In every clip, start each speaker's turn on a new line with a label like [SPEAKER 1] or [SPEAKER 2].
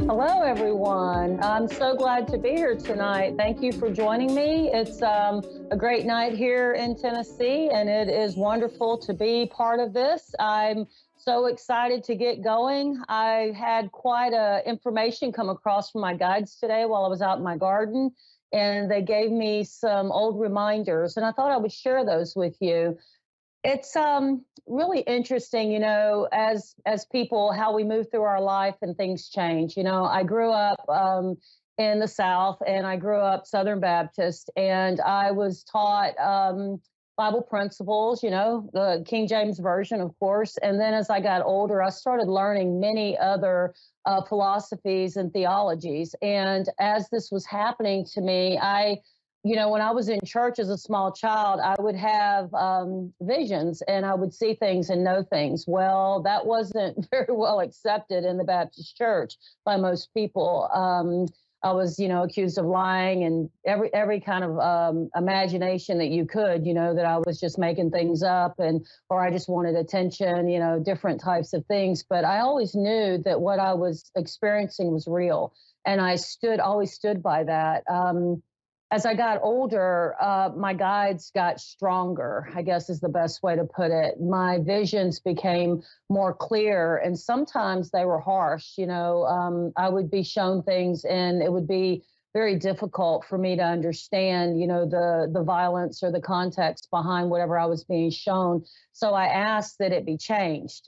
[SPEAKER 1] Hello, everyone. I'm so glad to be here tonight. Thank you for joining me. It's a great night here in Tennessee, and it is wonderful to be part of this. I'm so excited to get going. I had quite a information come across from my guides today while I was out in my garden, and they gave me some old reminders, and I thought I would share those with you. It's really interesting, as people how we move through our life and things change. I grew up in the South, and I grew up Southern Baptist, and I was taught Bible principles, the King James version, of course. And then as I got older, I started learning many other philosophies and theologies. And as this was happening to me, when I was in church as a small child, I would have visions, and I would see things and know things. Well, that wasn't very well accepted in the Baptist church by most people. I was, accused of lying and every kind of imagination that you could, that I was just making things up, or I just wanted attention, different types of things. But I always knew that what I was experiencing was real, and I always stood by that. As I got older, my guides got stronger, I guess is the best way to put it. My visions became more clear, and sometimes they were harsh. I would be shown things, and it would be very difficult for me to understand, the violence or the context behind whatever I was being shown. So I asked that it be changed.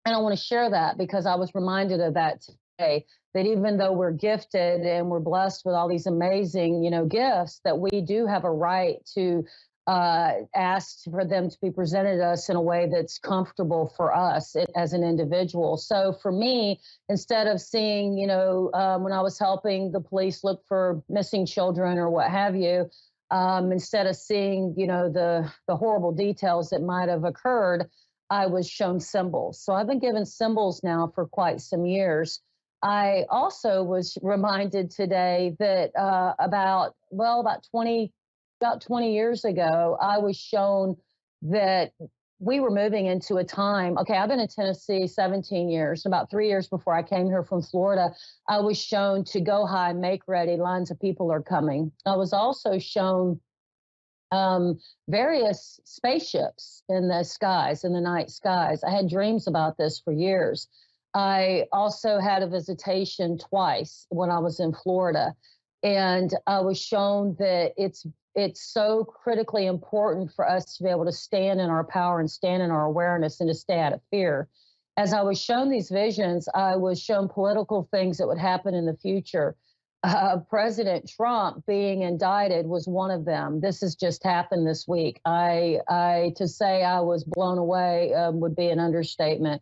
[SPEAKER 1] And I want to share that because I was reminded of that today, that even though we're gifted and we're blessed with all these amazing, gifts, that we do have a right to ask for them to be presented to us in a way that's comfortable for us as an individual. So for me, instead of seeing, when I was helping the police look for missing children or what have you, instead of seeing, the horrible details that might have occurred, I was shown symbols. So I've been given symbols now for quite some years. I also was reminded today that about 20 years ago, I was shown that we were moving into a time. Okay, I've been in Tennessee 17 years. About 3 years before I came here from Florida, I was shown to go high, make ready, lines of people are coming. I was also shown various spaceships in the skies, in the night skies. I had dreams about this for years. I also had a visitation twice when I was in Florida, and I was shown that it's so critically important for us to be able to stand in our power and stand in our awareness and to stay out of fear. As I was shown these visions, I was shown political things that would happen in the future. President Trump being indicted was one of them. This has just happened this week. To say I was blown away would be an understatement.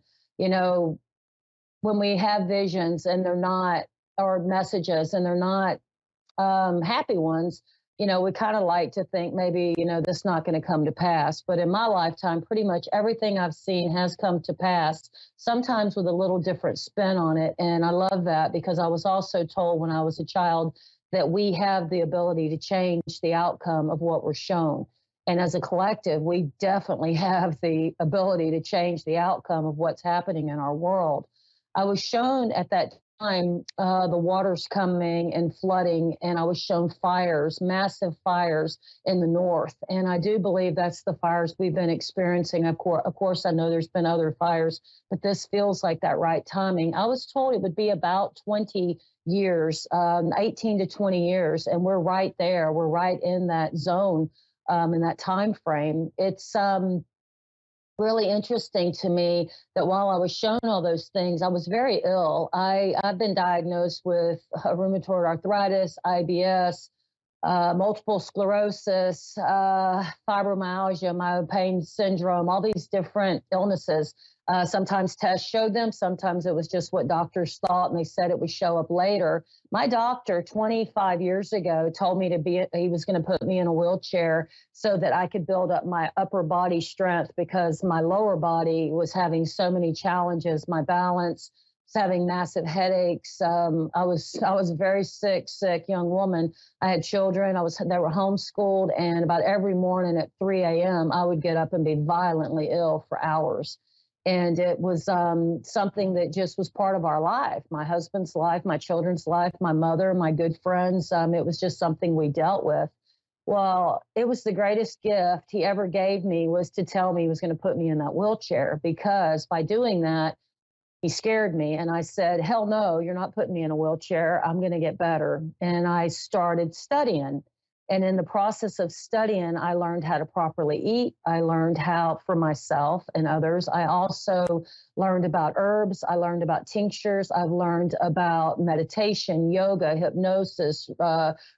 [SPEAKER 1] When we have visions and they're not, or messages and they're not happy ones, we kind of like to think maybe, this is not going to come to pass. But in my lifetime, pretty much everything I've seen has come to pass, sometimes with a little different spin on it. And I love that because I was also told when I was a child that we have the ability to change the outcome of what we're shown. And as a collective, we definitely have the ability to change the outcome of what's happening in our world. I was shown at that time the water's coming and flooding, and I was shown fires, massive fires in the north. And I do believe that's the fires we've been experiencing. Of course, I know there's been other fires, but this feels like that right timing. I was told it would be about 20 years, 18 to 20 years, and we're right there. We're right in that zone, in that time frame. It's really interesting to me that while I was shown all those things, I was very ill. I've been diagnosed with rheumatoid arthritis, IBS, multiple sclerosis, fibromyalgia, myopathy syndrome, all these different illnesses. Sometimes tests showed them. Sometimes it was just what doctors thought, and they said it would show up later. My doctor 25 years ago told me he was going to put me in a wheelchair so that I could build up my upper body strength because my lower body was having so many challenges. My balance was having massive headaches. I was a very sick young woman. I had children. They were homeschooled, and about every morning at 3 a.m. I would get up and be violently ill for hours. And it was something that just was part of our life, my husband's life, my children's life, my mother, my good friends. It was just something we dealt with. Well, it was the greatest gift he ever gave me, was to tell me he was going to put me in that wheelchair, because by doing that, he scared me. And I said, hell no, you're not putting me in a wheelchair. I'm going to get better. And I started studying. And in the process of studying, I learned how to properly eat. I learned how, for myself and others. I also learned about herbs. I learned about tinctures. I've learned about meditation, yoga, hypnosis,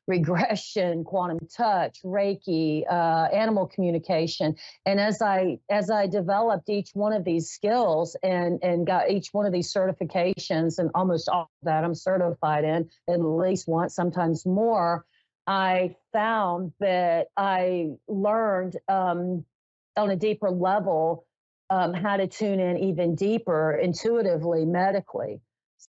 [SPEAKER 1] regression, quantum touch, Reiki, animal communication. And as I developed each one of these skills and got each one of these certifications, and almost all of that I'm certified in at least once, sometimes more, I found that I learned on a deeper level how to tune in even deeper, intuitively, medically.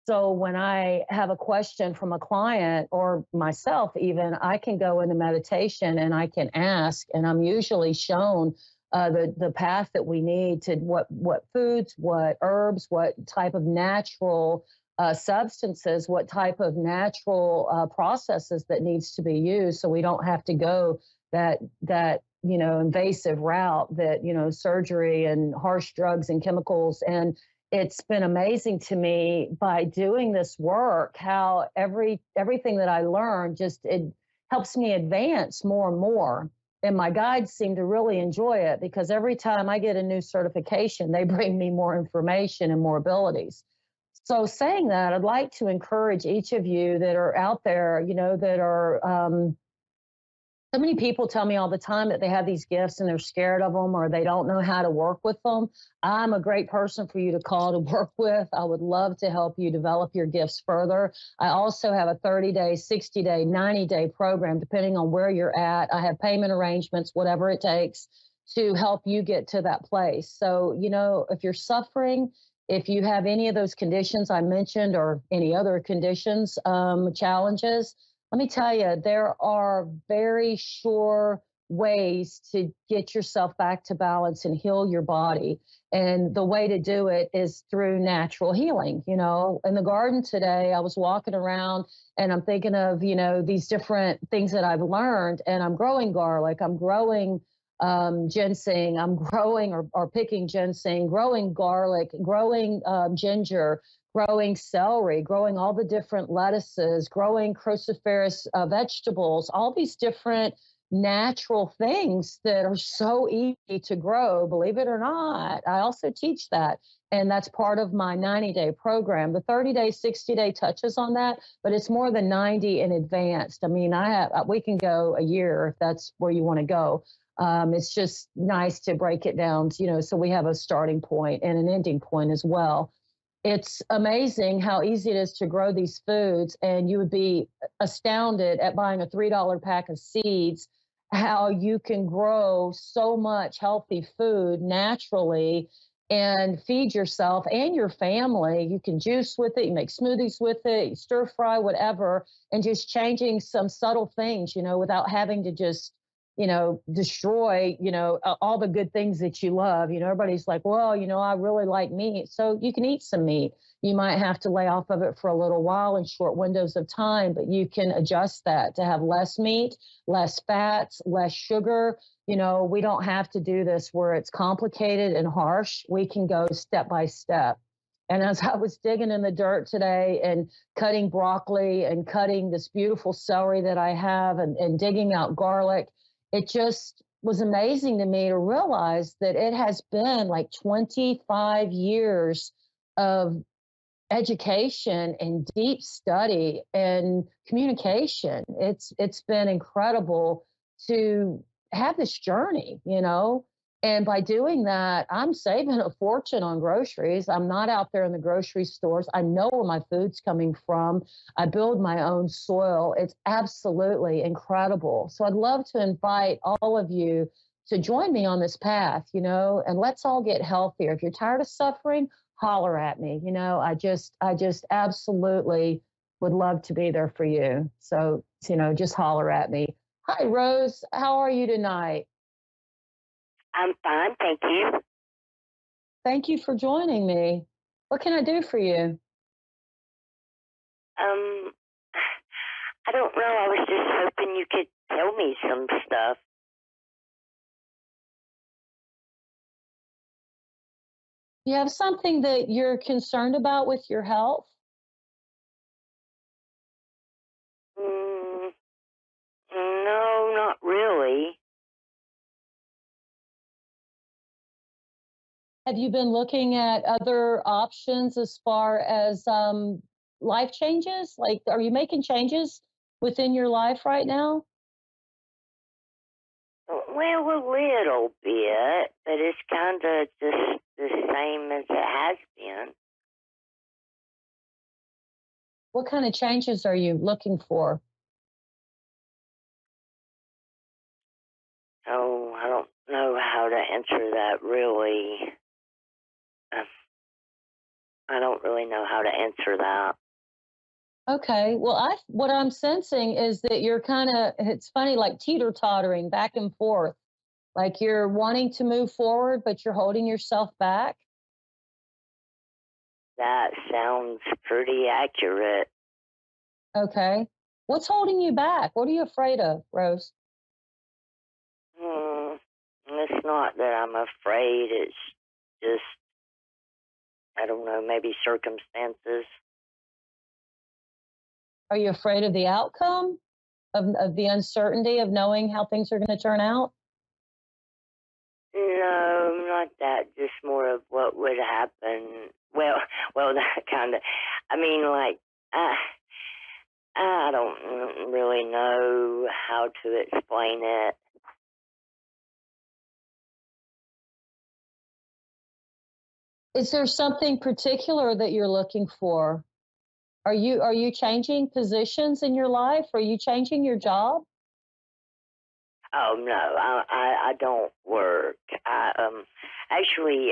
[SPEAKER 1] So when I have a question from a client or myself, even, I can go into meditation and I can ask, and I'm usually shown the path that we need to what foods, what herbs, what type of natural substances, what type of natural processes that needs to be used, so we don't have to go that invasive route, that surgery and harsh drugs and chemicals. And it's been amazing to me, by doing this work, how everything that I learned, just it helps me advance more and more. And my guides seem to really enjoy it, because every time I get a new certification, they bring me more information and more abilities. So, saying that, I'd like to encourage each of you that are out there, that are so many people tell me all the time that they have these gifts and they're scared of them, or they don't know how to work with them. I'm a great person for you to call to work with. I would love to help you develop your gifts further. I also have a 30-day, 60-day, 90-day program, depending on where you're at. I have payment arrangements, whatever it takes, to help you get to that place. So, if you're suffering, if you have any of those conditions I mentioned, or any other conditions, challenges, let me tell you, there are very sure ways to get yourself back to balance and heal your body. And the way to do it is through natural healing. In the garden today, I was walking around and I'm thinking of, these different things that I've learned, and I'm growing garlic, I'm growing ginseng, I'm growing or picking ginseng, growing garlic, growing ginger, growing celery, growing all the different lettuces, growing cruciferous vegetables, all these different natural things that are so easy to grow, believe it or not. I also teach that. And that's part of my 90-day program. The 30-day, 60-day touches on that, but it's more than 90 in advanced. I mean, we can go a year if that's where you want to go. It's just nice to break it down, so we have a starting point and an ending point as well. It's amazing how easy it is to grow these foods, and you would be astounded at buying a $3 pack of seeds, how you can grow so much healthy food naturally and feed yourself and your family. You can juice with it, you make smoothies with it, you stir fry, whatever, and just changing some subtle things, without having to just destroy, all the good things that you love. Everybody's like, well, I really like meat. So you can eat some meat. You might have to lay off of it for a little while in short windows of time, but you can adjust that to have less meat, less fats, less sugar. We don't have to do this where it's complicated and harsh. We can go step by step. And as I was digging in the dirt today and cutting broccoli and cutting this beautiful celery that I have, and digging out garlic, it just was amazing to me to realize that it has been like 25 years of education and deep study and communication. It's been incredible to have this journey. And by doing that, I'm saving a fortune on groceries. I'm not out there in the grocery stores. I know where my food's coming from. I build my own soil. It's absolutely incredible. So I'd love to invite all of you to join me on this path, and let's all get healthier. If you're tired of suffering, holler at me. I just absolutely would love to be there for you. So, just holler at me. Hi, Rose. How are you tonight?
[SPEAKER 2] I'm fine, thank you.
[SPEAKER 1] Thank you for joining me. What can I do for you?
[SPEAKER 2] Um, I don't know. I was just hoping you could tell me some stuff.
[SPEAKER 1] You have something that you're concerned about with your health?
[SPEAKER 2] Mm, no, not really.
[SPEAKER 1] Have you been looking at other options as far as life changes? Like, are you making changes within your life right now?
[SPEAKER 2] Well, a little bit, but it's kind of just the same as it has been.
[SPEAKER 1] What kind of changes are you looking for?
[SPEAKER 2] Oh, I don't know how to answer that really. Uh, I don't really know how to answer that.
[SPEAKER 1] Okay. Well, what I'm sensing is that you're kind of, it's funny, like teeter-tottering back and forth. Like you're wanting to move forward, but you're holding yourself back.
[SPEAKER 2] That sounds pretty accurate.
[SPEAKER 1] Okay. What's holding you back? What are you afraid of, Rose?
[SPEAKER 2] Hmm. It's not that I'm afraid. It's just, I don't know, maybe circumstances.
[SPEAKER 1] Are you afraid of the outcome, of the uncertainty of knowing how things are going to turn out?
[SPEAKER 2] No, not that. Just more of what would happen. Well, well, that kind of. I mean, like, I, I don't really know how to explain it.
[SPEAKER 1] Is there something particular that you're looking for? Are you changing positions in your life? Are you changing your job?
[SPEAKER 2] Oh no, I don't work. Actually,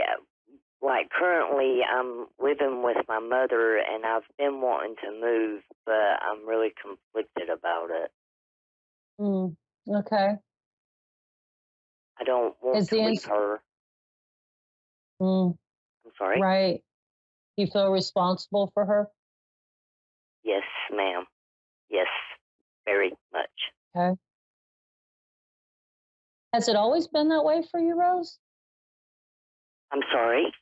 [SPEAKER 2] like currently, I'm living with my mother, and I've been wanting to move, but I'm really conflicted about it.
[SPEAKER 1] Mm, okay.
[SPEAKER 2] I don't want
[SPEAKER 1] Is
[SPEAKER 2] to
[SPEAKER 1] the
[SPEAKER 2] leave
[SPEAKER 1] ins-
[SPEAKER 2] her.
[SPEAKER 1] mm,
[SPEAKER 2] I'm sorry.
[SPEAKER 1] right? You feel responsible for her?
[SPEAKER 2] Yes, ma'am. Yes, very much.
[SPEAKER 1] Okay. Has it always been that way for you, Rose?
[SPEAKER 2] I'm sorry.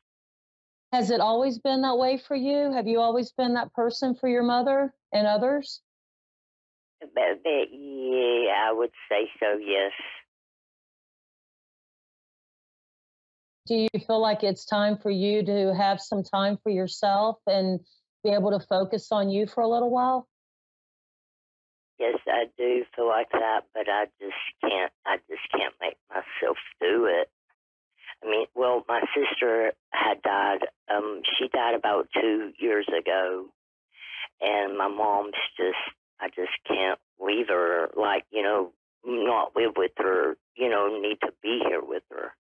[SPEAKER 1] Has it always been that way for you? Have you always been that person for your mother and others?
[SPEAKER 2] But yeah, I would say so, yes.
[SPEAKER 1] Do you feel like it's time for you to have some time for yourself and be able to focus on you for a little while?
[SPEAKER 2] Yes, I do feel like that, but I just can't make myself do it. I mean, well, my sister had died. She died about 2 years ago, and my mom's just, I just can't leave her, like, not live with her, need to be here with her.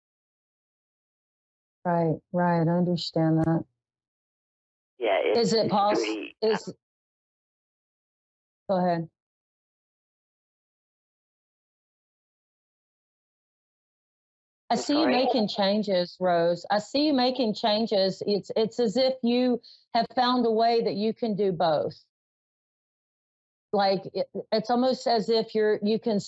[SPEAKER 1] Right, right. I understand that.
[SPEAKER 2] Yeah,
[SPEAKER 1] Is it
[SPEAKER 2] it's
[SPEAKER 1] possible?
[SPEAKER 2] pretty.
[SPEAKER 1] Go ahead. I
[SPEAKER 2] I'm
[SPEAKER 1] see you
[SPEAKER 2] sorry.
[SPEAKER 1] making changes, Rose. I see you making changes. It's as if you have found a way that you can do both. Like it's almost as if you can.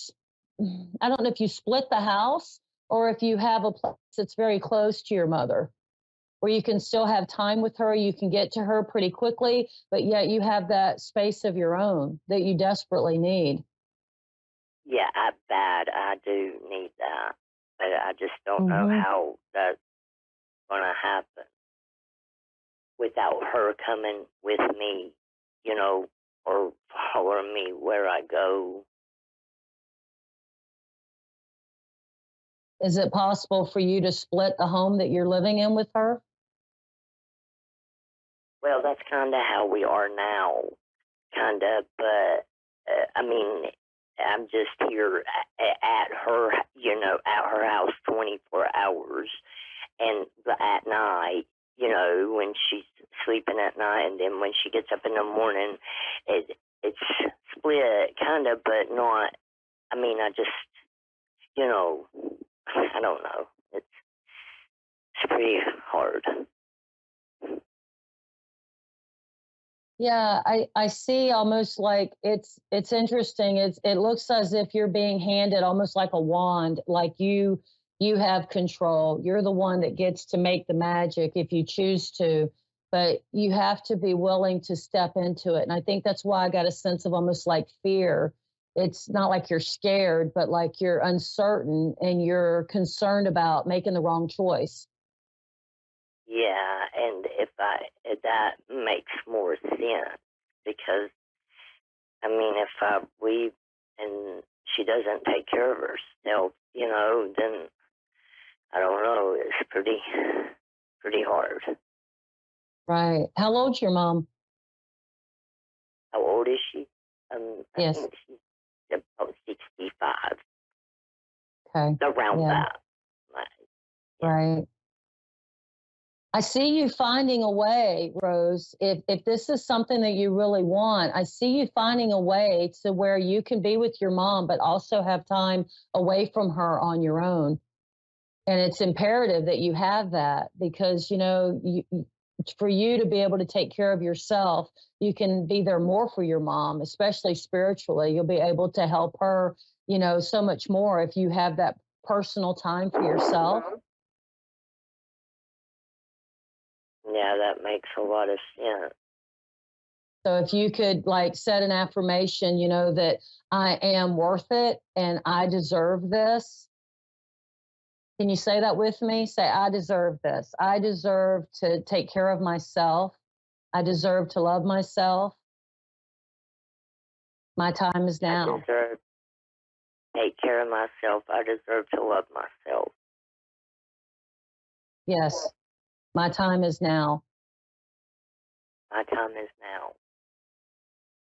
[SPEAKER 1] I don't know if you split the house or if you have a place that's very close to your mother, where you can still have time with her. You can get to her pretty quickly, but yet you have that space of your own that you desperately need.
[SPEAKER 2] Yeah, bad. I do need that, but I just don't know
[SPEAKER 1] Hmm.
[SPEAKER 2] how that's gonna happen without her coming with me, or following me where I go.
[SPEAKER 1] Is it possible for you to split the home that you're living in with her?
[SPEAKER 2] Well, that's kind of how we are now, kind of. But I mean, I'm just here at her, at her house 24 hours, and at night, when she's sleeping at night, and then when she gets up in the morning, it's split, kind of, but not. I mean, I just, you know, I don't know. It's pretty hard.
[SPEAKER 1] Yeah, I see almost like it's interesting. It looks as if you're being handed almost like a wand, like you have control. You're the one that gets to make the magic if you choose to, but you have to be willing to step into it. And I think that's why I got a sense of almost like fear. It's not like you're scared, but like you're uncertain and you're concerned about making the wrong choice.
[SPEAKER 2] Yeah, and if that makes more sense because I mean, if I leave and she doesn't take care of herself, then I don't know. It's pretty hard.
[SPEAKER 1] Right. How old's your mom?
[SPEAKER 2] How old is she? I
[SPEAKER 1] Yes.
[SPEAKER 2] think she's about 65,
[SPEAKER 1] Okay.
[SPEAKER 2] around
[SPEAKER 1] Yeah.
[SPEAKER 2] that. Like, yeah,
[SPEAKER 1] Right. I see you finding a way, Rose. If this is something that you really want, I see you finding a way to where you can be with your mom, but also have time away from her on your own. And it's imperative that you have that because for you to be able to take care of yourself, you can be there more for your mom, especially spiritually. You'll be able to help her, so much more if you have that personal time for yourself.
[SPEAKER 2] yeah, that makes a lot of sense.
[SPEAKER 1] So if you could like set an affirmation, that I am worth it and I deserve this. Can you say that with me? Say, I deserve this. I deserve to take care of myself. I deserve to love myself. My time is
[SPEAKER 2] I
[SPEAKER 1] now.
[SPEAKER 2] deserve to take care of myself. I deserve to love myself.
[SPEAKER 1] Yes, my time is now.
[SPEAKER 2] My time is now.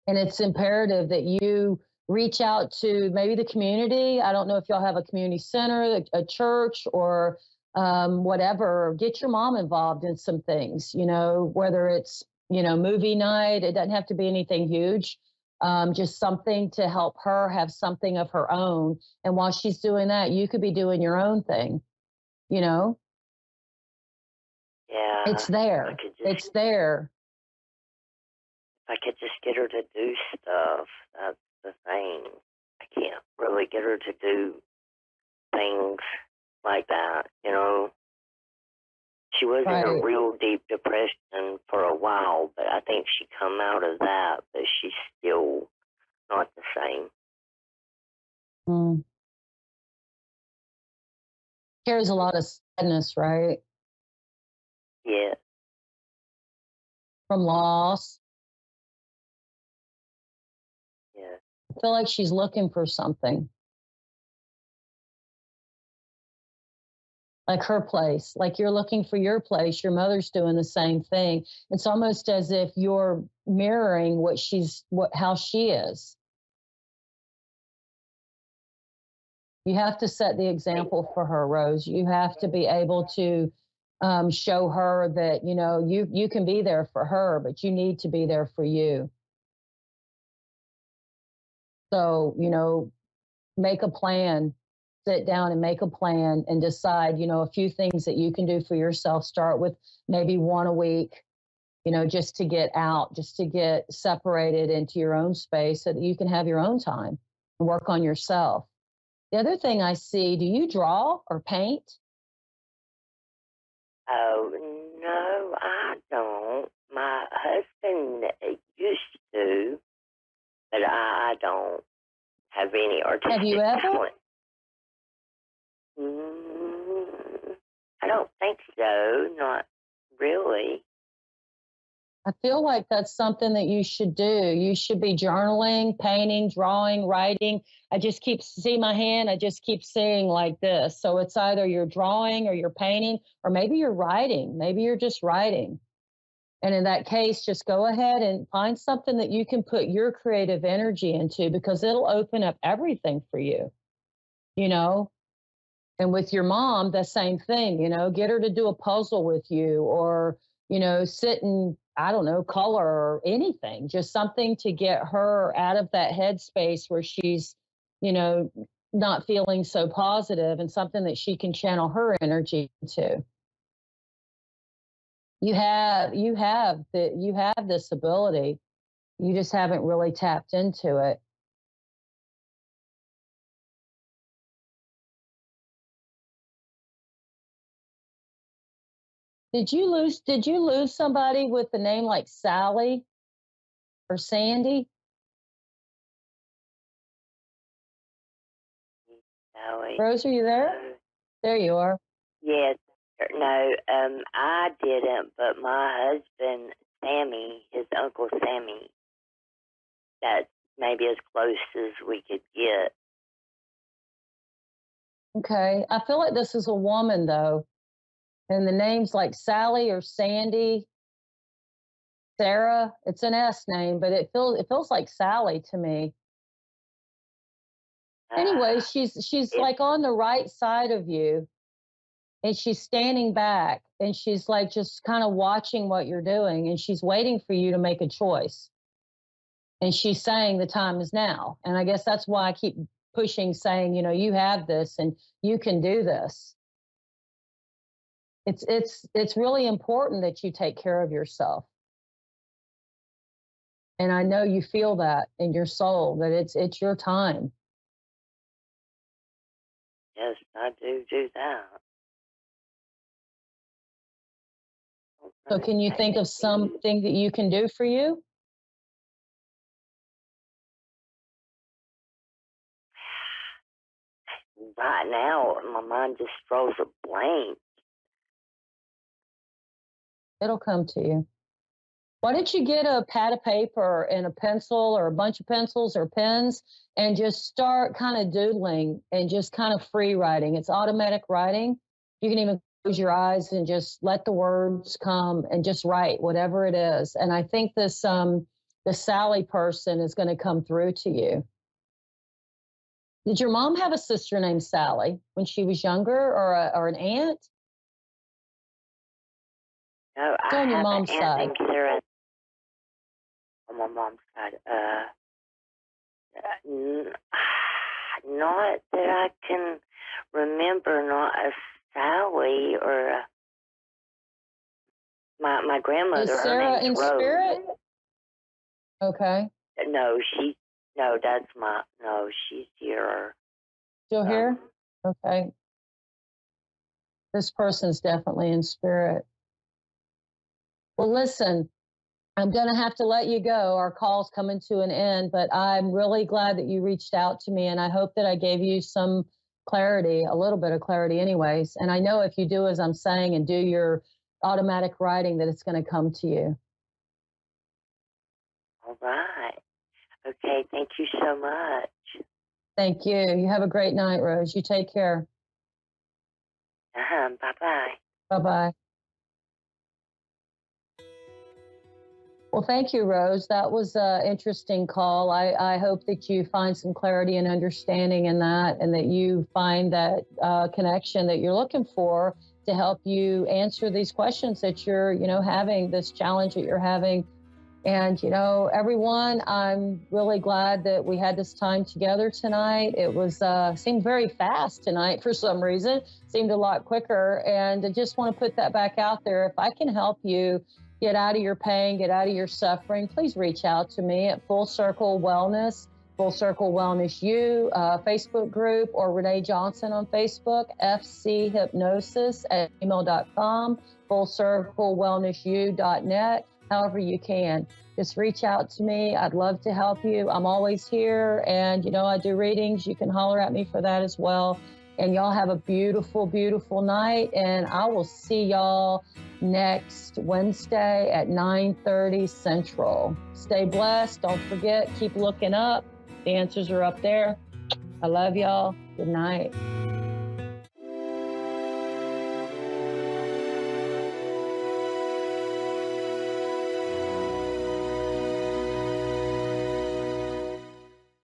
[SPEAKER 1] And it's imperative that you reach out to maybe the community. I don't know if y'all have a community center, a church, or whatever. Get your mom involved in some things, whether it's, movie night, it doesn't have to be anything huge. Just something to help her have something of her own. And while she's doing that, you could be doing your own thing, you know?
[SPEAKER 2] Yeah,
[SPEAKER 1] It's there. It's there.
[SPEAKER 2] if I could just get her to do stuff. That's the thing. I can't really get her to do things like that. She was in a
[SPEAKER 1] Right.
[SPEAKER 2] real deep depression for a while, but I think she come out of that, but she's still not the same.
[SPEAKER 1] Mm. Carries a lot of sadness, right?
[SPEAKER 2] Yeah,
[SPEAKER 1] From loss.
[SPEAKER 2] yeah.
[SPEAKER 1] I feel like she's looking for something, like her place, like you're looking for your place. Your mother's doing the same thing. It's almost as if you're mirroring how she is. You have to set the example for her, Rose. You have to be able to show her that you can be there for her, but you need to be there for you. So make a plan, sit down and make a plan and decide, a few things that you can do for yourself. Start with maybe one a week, just to get out, just to get separated into your own space so that you can have your own time and work on yourself. The other thing I see, do you draw or paint?
[SPEAKER 2] Oh, no, I don't. My husband used to, but I don't have any
[SPEAKER 1] Have you
[SPEAKER 2] artistic
[SPEAKER 1] ever?
[SPEAKER 2] talent. Mm, I don't think so. Not really.
[SPEAKER 1] I feel like that's something that you should do. You should be journaling, painting, drawing, writing. I just keep see my hand. I just keep seeing like this. So it's either you're drawing or you're painting, or maybe you're writing. Maybe you're just writing. And in that case, just go ahead and find something that you can put your creative energy into because it'll open up everything for you, you know? And with your mom, the same thing, get her to do a puzzle with you or, sit and, I don't know, color or anything, just something to get her out of that headspace where she's, you know, not feeling so positive and something that she can channel her energy to. you have this ability. You just haven't really tapped into it. Did you lose somebody with the name like Sally or Sandy?
[SPEAKER 2] No,
[SPEAKER 1] Rose, are you there?
[SPEAKER 2] no.
[SPEAKER 1] There you are.
[SPEAKER 2] Yes. No, I didn't, but my husband, Sammy, his uncle Sammy, that's maybe as close as we could get.
[SPEAKER 1] Okay. I feel like this is a woman though. And the names like Sally or Sandy, Sarah, it's an S name, but it feels like Sally to me. Anyway,
[SPEAKER 2] Uh,
[SPEAKER 1] she's
[SPEAKER 2] it,
[SPEAKER 1] like on the right side of you and she's standing back and she's like just kind of watching what you're doing and she's waiting for you to make a choice. And she's saying the time is now. And I guess that's why I keep pushing saying, you have this and you can do this. It's really important that you take care of yourself. And I know you feel that in your soul that it's your time.
[SPEAKER 2] yes, I do that.
[SPEAKER 1] So can you think of something that you can do for you?
[SPEAKER 2] Right now, my mind just froze a blank.
[SPEAKER 1] It'll come to you. Why don't you get a pad of paper and a pencil or a bunch of pencils or pens and just start kind of doodling and just kind of free writing? It's automatic writing. You can even close your eyes and just let the words come and just write whatever it is. And I think the Sally person is going to come through to you. Did your mom have a sister named Sally when she was younger or an aunt?
[SPEAKER 2] No,
[SPEAKER 1] It's
[SPEAKER 2] I
[SPEAKER 1] on your
[SPEAKER 2] have an
[SPEAKER 1] mom's
[SPEAKER 2] aunt
[SPEAKER 1] side.
[SPEAKER 2] named Sarah on my mom's side. Not that I can remember, not a Sally or my grandmother.
[SPEAKER 1] Is
[SPEAKER 2] Her
[SPEAKER 1] Sarah
[SPEAKER 2] name's
[SPEAKER 1] in
[SPEAKER 2] Rose.
[SPEAKER 1] spirit? Okay.
[SPEAKER 2] No, she's here.
[SPEAKER 1] Still here? Okay. This person's definitely in spirit. Well, listen, I'm going to have to let you go. Our call's coming to an end, but I'm really glad that you reached out to me. And I hope that I gave you some clarity, a little bit of clarity, anyways. And I know if you do as I'm saying and do your automatic writing, that it's going to come to you.
[SPEAKER 2] All right. Okay. Thank you so much.
[SPEAKER 1] Thank you. You have a great night, Rose. You take care.
[SPEAKER 2] Bye-bye.
[SPEAKER 1] Bye-bye. Well, thank you, Rose. That was an interesting call. I hope that you find some clarity and understanding in that and that you find that connection that you're looking for to help you answer these questions that you're, having, this challenge that you're having. And, everyone, I'm really glad that we had this time together tonight. It was seemed very fast tonight for some reason, seemed a lot quicker. And I just want to put that back out there. If I can help you get out of your pain, get out of your suffering, please reach out to me at Full Circle Wellness, Full Circle Wellness U Facebook group, or Renee Johnson on Facebook, fchypnosis@gmail.com, fullcirclewellnessu.net. However you can. Just reach out to me. I'd love to help you. I'm always here. And, I do readings. You can holler at me for that as well. And y'all have a beautiful, beautiful night. And I will see y'all next Wednesday at 9:30 Central. Stay blessed. Don't forget, keep looking up. The answers are up there. I love y'all. Good night.